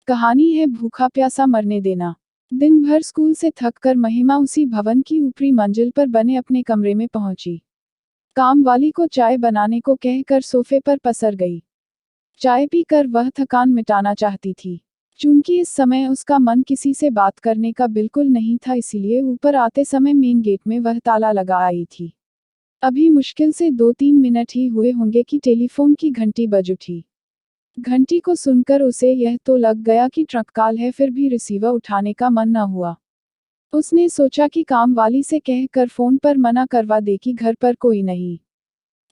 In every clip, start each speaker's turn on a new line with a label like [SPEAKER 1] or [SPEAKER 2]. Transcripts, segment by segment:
[SPEAKER 1] कहानी है भूखा प्यासा मरने देना। दिन भर स्कूल से थककर महिमा उसी भवन की ऊपरी मंजिल पर बने अपने कमरे में पहुंची। काम वाली को चाय बनाने को कहकर सोफे पर पसर गई। चाय पीकर वह थकान मिटाना चाहती थी। चूंकि इस समय उसका मन किसी से बात करने का बिल्कुल नहीं था, इसीलिए ऊपर आते समय मेन गेट में वह ताला लगा आई थी। अभी मुश्किल से 2-3 मिनट ही हुए होंगे कि टेलीफोन की घंटी बज उठी। घंटी को सुनकर उसे यह तो लग गया कि ट्रक कॉल है, फिर भी रिसीवर उठाने का मन न हुआ। उसने सोचा कि काम वाली से कहकर फोन पर मना करवा दे कि घर पर कोई नहीं।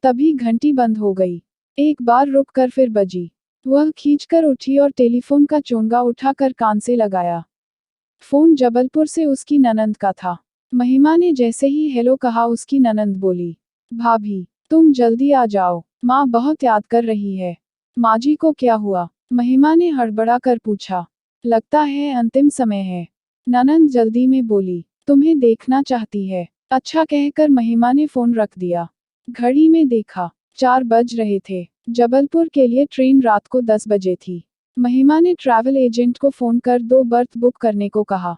[SPEAKER 1] तभी घंटी बंद हो गई। एक बार रुककर फिर बजी। वह खींचकर उठी और टेलीफोन का चोंगा उठाकर कान से लगाया। फोन जबलपुर से उसकी ननंद का था। महिमा ने जैसे ही हेलो कहा, उसकी ननंद बोली, भाभी तुम जल्दी आ जाओ, माँ बहुत याद कर रही है। माँ जी को क्या हुआ? महिमा ने हड़बड़ा कर पूछा। लगता है अंतिम समय है, ननंद जल्दी में बोली। तुम्हें देखना चाहती है। अच्छा कहकर महिमा ने फोन रख दिया। घड़ी में देखा, 4 बज रहे थे। जबलपुर के लिए ट्रेन रात को 10 बजे थी। महिमा ने ट्रैवल एजेंट को फोन कर 2 बर्थ बुक करने को कहा।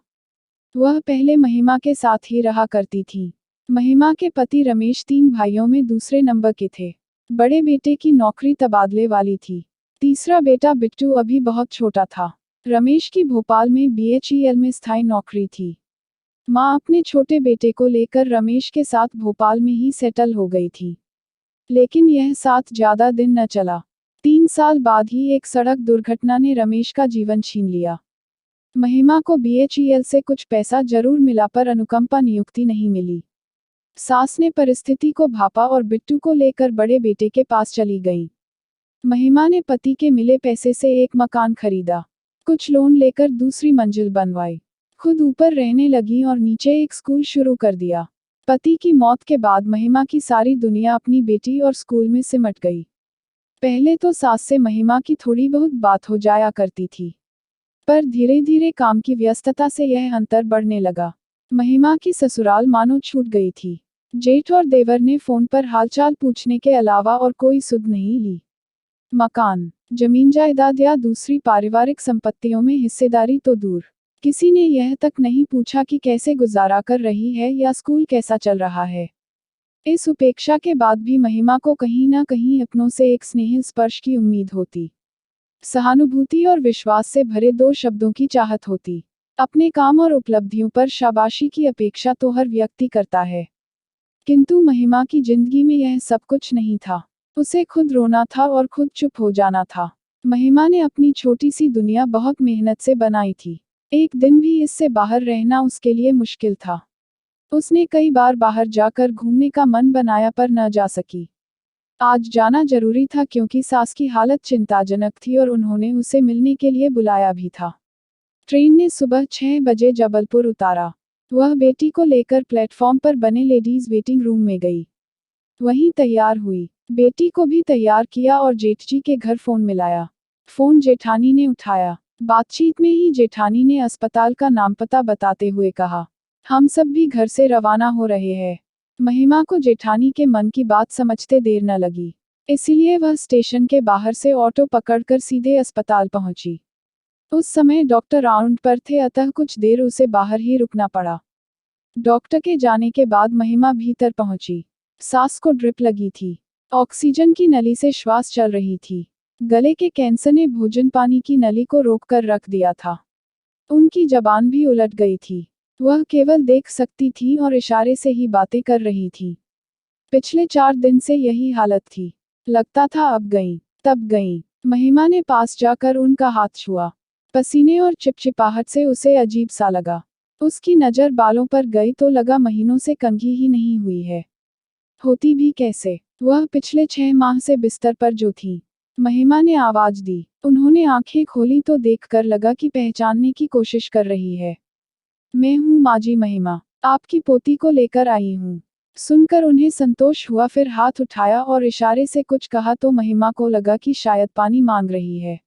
[SPEAKER 1] वह पहले महिमा के साथ ही रहा करती थी। महिमा के पति रमेश 3 भाइयों में दूसरे नंबर के थे। बड़े बेटे की नौकरी तबादले वाली थी। तीसरा बेटा बिट्टू अभी बहुत छोटा था। रमेश की भोपाल में बीएचईएल में स्थायी नौकरी थी। माँ अपने छोटे बेटे को लेकर रमेश के साथ भोपाल में ही सेटल हो गई थी। लेकिन यह साथ ज्यादा दिन न चला। 3 साल बाद ही एक सड़क दुर्घटना ने रमेश का जीवन छीन लिया। महिमा को बीएचईएल से कुछ पैसा जरूर मिला, पर अनुकंपा नियुक्ति नहीं मिली। सास ने परिस्थिति को भापा और बिट्टू को लेकर बड़े बेटे के पास चली गई। महिमा ने पति के मिले पैसे से एक मकान खरीदा। कुछ लोन लेकर दूसरी मंजिल बनवाई। खुद ऊपर रहने लगी और नीचे एक स्कूल शुरू कर दिया। पति की मौत के बाद महिमा की सारी दुनिया अपनी बेटी और स्कूल में सिमट गई। पहले तो सास से महिमा की थोड़ी बहुत बात हो जाया करती थी, पर धीरे धीरे काम की व्यस्तता से यह अंतर बढ़ने लगा। महिमा की ससुराल मानो छूट गई थी। जेठ और देवर ने फोन पर हालचाल पूछने के अलावा और कोई सुध नहीं ली। मकान, जमीन जायदाद या दूसरी पारिवारिक संपत्तियों में हिस्सेदारी तो दूर, किसी ने यह तक नहीं पूछा कि कैसे गुजारा कर रही है या स्कूल कैसा चल रहा है। इस उपेक्षा के बाद भी महिमा को कहीं ना कहीं अपनों से एक स्नेह स्पर्श की उम्मीद होती। सहानुभूति और विश्वास से भरे 2 शब्दों की चाहत होती। अपने काम और उपलब्धियों पर शाबाशी की अपेक्षा तो हर व्यक्ति करता है, किंतु महिमा की जिंदगी में यह सब कुछ नहीं था। उसे खुद रोना था और खुद चुप हो जाना था। महिमा ने अपनी छोटी सी दुनिया बहुत मेहनत से बनाई थी। एक दिन भी इससे बाहर रहना उसके लिए मुश्किल था। उसने कई बार बाहर जाकर घूमने का मन बनाया, पर न जा सकी। आज जाना जरूरी था क्योंकि सास की हालत चिंताजनक थी और उन्होंने उसे मिलने के लिए बुलाया भी था। ट्रेन ने सुबह 6 बजे जबलपुर उतारा। वह बेटी को लेकर प्लेटफॉर्म पर बने लेडीज वेटिंग रूम में गई। वहीं तैयार हुई, बेटी को भी तैयार किया और जेठजी के घर फोन मिलाया। फोन जेठानी ने उठाया। बातचीत में ही जेठानी ने अस्पताल का नाम पता बताते हुए कहा, हम सब भी घर से रवाना हो रहे हैं। महिमा को जेठानी के मन की बात समझते देर न लगी, इसलिए वह स्टेशन के बाहर से ऑटो पकड़कर सीधे अस्पताल पहुंची। उस समय डॉक्टर राउंड पर थे, अतः कुछ देर उसे बाहर ही रुकना पड़ा। डॉक्टर के जाने के बाद महिमा भीतर पहुंची। सास को ड्रिप लगी थी। ऑक्सीजन की नली से श्वास चल रही थी। गले के कैंसर ने भोजन पानी की नली को रोककर रख दिया था। उनकी जबान भी उलट गई थी। वह केवल देख सकती थी और इशारे से ही बातें कर रही थी। पिछले 4 दिन से यही हालत थी। लगता था अब गई तब गई। महिमा ने पास जाकर उनका हाथ छुआ। पसीने और चिपचिपाहट से उसे अजीब सा लगा। उसकी नज़र बालों पर गई तो लगा महीनों से कंघी ही नहीं हुई है। होती भी कैसे? वह पिछले 6 माह से बिस्तर पर जो थी। महिमा ने आवाज दी। उन्होंने आंखें खोली तो देखकर लगा कि पहचानने की कोशिश कर रही है। मैं हूँ माजी महिमा, आपकी पोती को लेकर आई हूँ। सुनकर उन्हें संतोष हुआ, फिर हाथ उठाया और इशारे से कुछ कहा तो महिमा को लगा कि शायद पानी मांग रही है।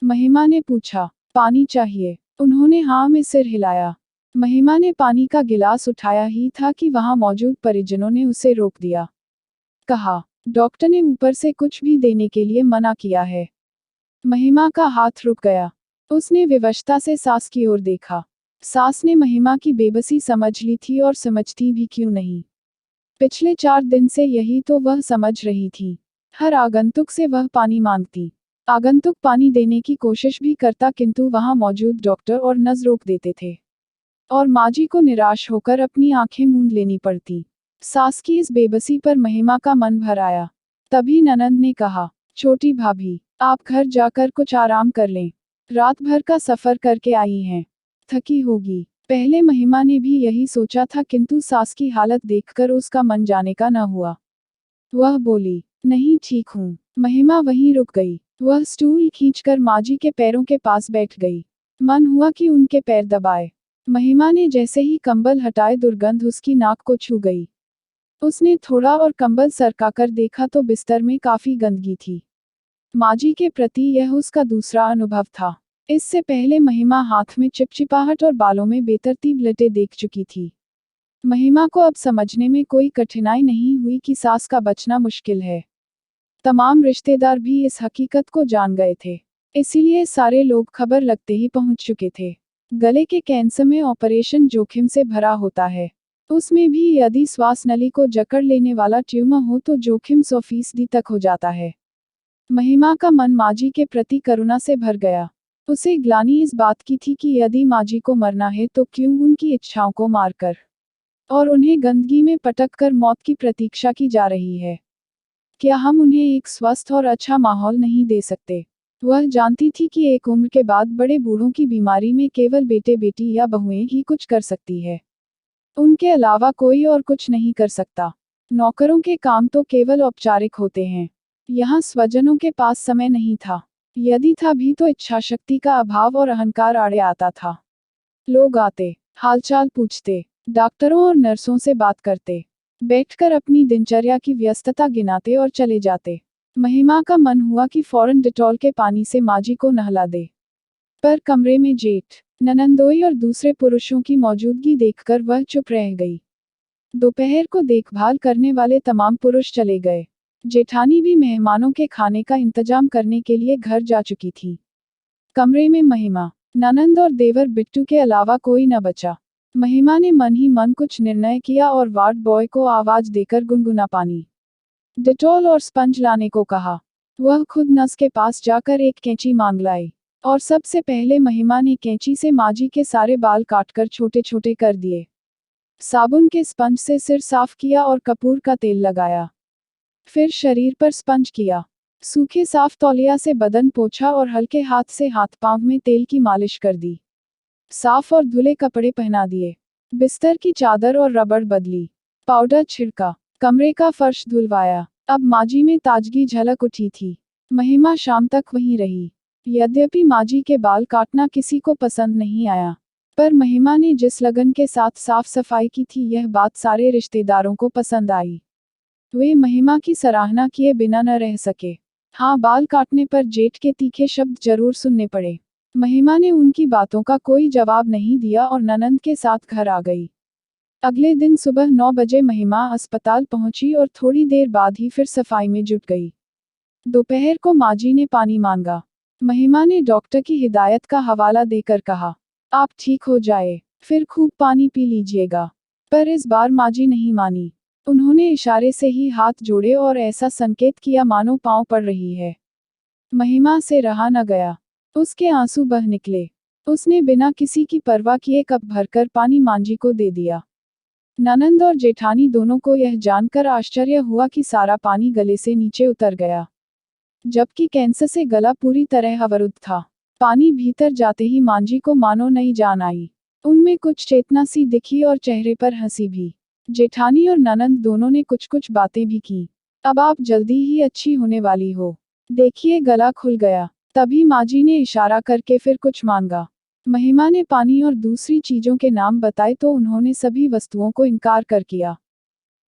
[SPEAKER 1] महिमा ने पूछा, पानी चाहिए? उन्होंने हाँ में सिर हिलाया। महिमा ने पानी का गिलास उठाया ही था कि वहां मौजूद परिजनों ने उसे रोक दिया। कहा, डॉक्टर ने ऊपर से कुछ भी देने के लिए मना किया है। महिमा का हाथ रुक गया। उसने विवशता से सास की ओर देखा। सास ने महिमा की बेबसी समझ ली थी और समझती भी क्यों नहीं। पिछले 4 दिन से यही तो वह समझ रही थी। हर आगंतुक से वह पानी मांगती। आगंतुक पानी देने की कोशिश भी करता किंतु वहां मौजूद डॉक्टर और नर्स रोक देते थे। और माजी को निराश होकर अपनी आंखें मूंद लेनी पड़ती। सास की इस बेबसी पर महिमा का मन भर आया। तभी ननंद ने कहा, छोटी भाभी, आप घर जाकर कुछ आराम कर लें। रात भर का सफर करके आई हैं, थकी होगी। पहले महिमा ने भी यही सोचा था किंतु सास की हालत देखकर उसका मन जाने का न हुआ। वह बोली, नहीं ठीक हूँ। महिमा वहीं रुक गई। वह स्टूल खींचकर माजी के पैरों के पास बैठ गई। मन हुआ कि उनके पैर दबाए। महिमा ने जैसे ही कंबल हटाए दुर्गंध उसकी नाक को छू गई। उसने थोड़ा और कंबल सरकाकर देखा तो बिस्तर में काफी गंदगी थी। माजी के प्रति यह उसका दूसरा अनुभव था। इससे पहले महिमा हाथ में चिपचिपाहट और बालों में बेतरतीब लटे देख चुकी थी। महिमा को अब समझने में कोई कठिनाई नहीं हुई कि सास का बचना मुश्किल है। तमाम रिश्तेदार भी इस हकीकत को जान गए थे। इसीलिए सारे लोग खबर लगते ही पहुंच चुके थे। गले के कैंसर में ऑपरेशन जोखिम से भरा होता है। उसमें भी यदि श्वास नली को जकड़ लेने वाला ट्यूमर हो तो जोखिम 100% तक हो जाता है। महिमा का मन माजी के प्रति करुणा से भर गया। उसे ग्लानि इस बात की थी कि यदि माजी को मरना है तो क्यों उनकी इच्छाओं को मारकर और उन्हें गंदगी में पटक कर मौत की प्रतीक्षा की जा रही है। क्या हम उन्हें एक स्वस्थ और अच्छा माहौल नहीं दे सकते? वह जानती थी कि एक उम्र के बाद बड़े बूढ़ों की बीमारी में केवल बेटे बेटी या बहुएं ही कुछ कर सकती है। उनके अलावा कोई और कुछ नहीं कर सकता। नौकरों के काम तो केवल औपचारिक होते हैं। यहाँ स्वजनों के पास समय नहीं था। यदि था भी तो इच्छाशक्ति का अभाव और अहंकार आड़े आता था। लोग आते, हालचाल पूछते, डॉक्टरों और नर्सों से बात करते, बैठकर अपनी दिनचर्या की व्यस्तता गिनाते और चले जाते। महिमा का मन हुआ कि फौरन डिटॉल के पानी से माजी को नहला दे। पर कमरे में जेठ, ननंदोई और दूसरे पुरुषों की मौजूदगी देखकर वह चुप रह गई। दोपहर को देखभाल करने वाले तमाम पुरुष चले गए। जेठानी भी मेहमानों के खाने का इंतजाम करने के लिए घर जा चुकी थी। कमरे में महिमा, ननंद और देवर बिट्टू के अलावा कोई न बचा। महिमा ने मन ही मन कुछ निर्णय किया और वार्ड बॉय को आवाज देकर गुनगुना पानी, डिटॉल और स्पंज लाने को कहा। वह खुद नर्स के पास जाकर एक कैंची मांग लाई और सबसे पहले महिमा ने कैंची से माजी के सारे बाल काटकर छोटे छोटे कर दिए। साबुन के स्पंज से सिर साफ किया और कपूर का तेल लगाया। फिर शरीर पर स्पंज किया। सूखे साफ तौलिया से बदन पोंछा और हल्के हाथ से हाथ पांव में तेल की मालिश कर दी। साफ और धुले कपड़े पहना दिए। बिस्तर की चादर और रबड़ बदली। पाउडर छिड़का। कमरे का फर्श धुलवाया। अब माजी में ताजगी झलक उठी थी। महिमा शाम तक वहीं रही। यद्यपि माजी के बाल काटना किसी को पसंद नहीं आया, पर महिमा ने जिस लगन के साथ साफ सफाई की थी यह बात सारे रिश्तेदारों को पसंद आई। वे महिमा की सराहना किए बिना न रह सके। हाँ, बाल काटने पर जेठ के तीखे शब्द जरूर सुनने पड़े। महिमा ने उनकी बातों का कोई जवाब नहीं दिया और ननंद के साथ घर आ गई। अगले दिन सुबह 9 बजे महिमा अस्पताल पहुंची और थोड़ी देर बाद ही फिर सफाई में जुट गई। दोपहर को माजी ने पानी मांगा। महिमा ने डॉक्टर की हिदायत का हवाला देकर कहा, आप ठीक हो जाए, फिर खूब पानी पी लीजिएगा। पर इस बार माजी नहीं मानी। उन्होंने इशारे से ही हाथ जोड़े और ऐसा संकेत किया मानो पांव पड़ रही है। महिमा से रहा न गया। उसके आंसू बह निकले। उसने बिना किसी की परवाह किए कप भरकर पानी मांजी को दे दिया। ननंद और जेठानी दोनों को यह जानकर आश्चर्य हुआ कि सारा पानी गले से नीचे उतर गया, जबकि कैंसर से गला पूरी तरह अवरुद्ध था। पानी भीतर जाते ही मांजी को मानो नई जान आई। उनमें कुछ चेतना सी दिखी और चेहरे पर हंसी भी। जेठानी और ननंद दोनों ने कुछ कुछ बातें भी की। अब आप जल्दी ही अच्छी होने वाली हो, देखिए गला खुल गया। तभी माजी ने इशारा करके फिर कुछ मांगा। महिमा ने पानी और दूसरी चीजों के नाम बताए तो उन्होंने सभी वस्तुओं को इनकार कर किया।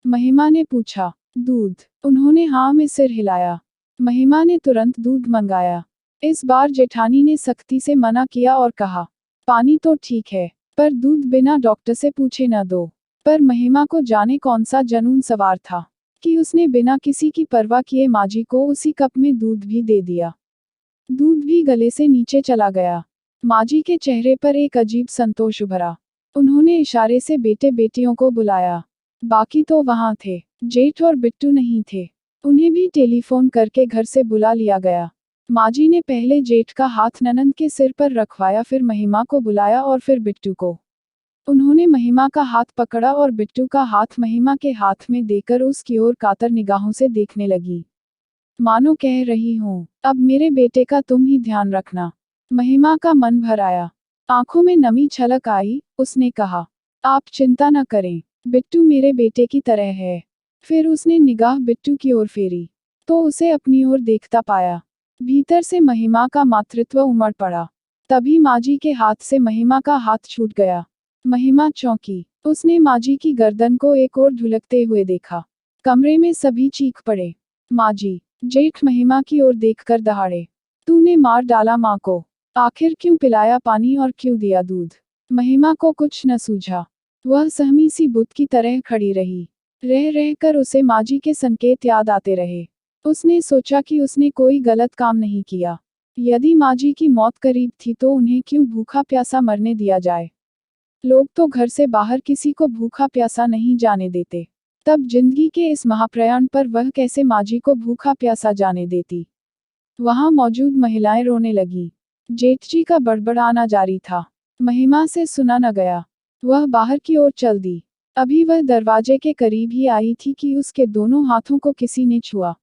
[SPEAKER 1] महिमा ने पूछा, दूध? उन्होंने हाँ में सिर हिलाया। महिमा ने तुरंत दूध मंगाया। इस बार जेठानी ने सख्ती से मना किया और कहा, पानी तो ठीक है, पर दूध बिना डॉक्टर से पूछे न दो। पर महिमा को जाने कौन सा जनून सवार था कि उसने बिना किसी की परवाह किए माजी को उसी कप में दूध भी दे दिया। दूध भी गले से नीचे चला गया। माजी के चेहरे पर एक अजीब संतोष उभरा। उन्होंने इशारे से बेटे बेटियों को बुलाया। बाकी तो वहां थे, जेठ और बिट्टू नहीं थे। उन्हें भी टेलीफोन करके घर से बुला लिया गया। माजी ने पहले जेठ का हाथ ननंद के सिर पर रखवाया, फिर महिमा को बुलाया और फिर बिट्टू को। उन्होंने महिमा का हाथ पकड़ा और बिट्टू का हाथ महिमा के हाथ में देकर उसकी ओर कातर निगाहों से देखने लगी, मानो कह रही हूं, अब मेरे बेटे का तुम ही ध्यान रखना। महिमा का मन भर आया, आंखों में नमी छलक आई। उसने कहा, आप चिंता न करें, बिट्टू मेरे बेटे की तरह है। फिर उसने निगाह बिट्टू की ओर फेरी, तो उसे अपनी ओर देखता पाया। भीतर से महिमा का मातृत्व उमड़ पड़ा। तभी माजी के हाथ से महिमा का हाथ छूट गया। महिमा चौंकी। उसने माजी की गर्दन को एक ओर ढुलकते हुए देखा। कमरे में सभी चीख पड़े। माजी। जेठ महिमा की ओर देखकर दहाड़े, तूने मार डाला माँ को। आखिर क्यों पिलाया पानी और क्यों दिया दूध? महिमा को कुछ न सूझा। वह सहमी सी बुत की तरह खड़ी रही। रह रहकर उसे माजी के संकेत याद आते रहे। उसने सोचा कि उसने कोई गलत काम नहीं किया। यदि माजी की मौत करीब थी तो उन्हें क्यों भूखा प्यासा मरने दिया जाए? लोग तो घर से बाहर किसी को भूखा प्यासा नहीं जाने देते। तब जिंदगी के इस महाप्रयाण पर वह कैसे माजी को भूखा प्यासा जाने देती? वहां मौजूद महिलाएं रोने लगी। जेठ जी का बड़बड़ाना जारी था। महिमा से सुना न गया। वह बाहर की ओर चल दी। अभी वह दरवाजे के करीब ही आई थी कि उसके दोनों हाथों को किसी ने छुआ।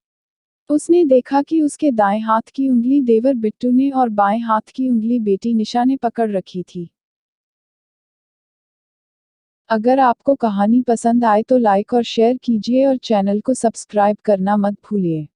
[SPEAKER 1] उसने देखा कि उसके दाएं हाथ की उंगली देवर बिट्टू ने और बाएं हाथ की उंगली बेटी निशा ने पकड़ रखी थी। अगर आपको कहानी पसंद आए तो लाइक और शेयर कीजिए और चैनल को सब्सक्राइब करना मत भूलिए।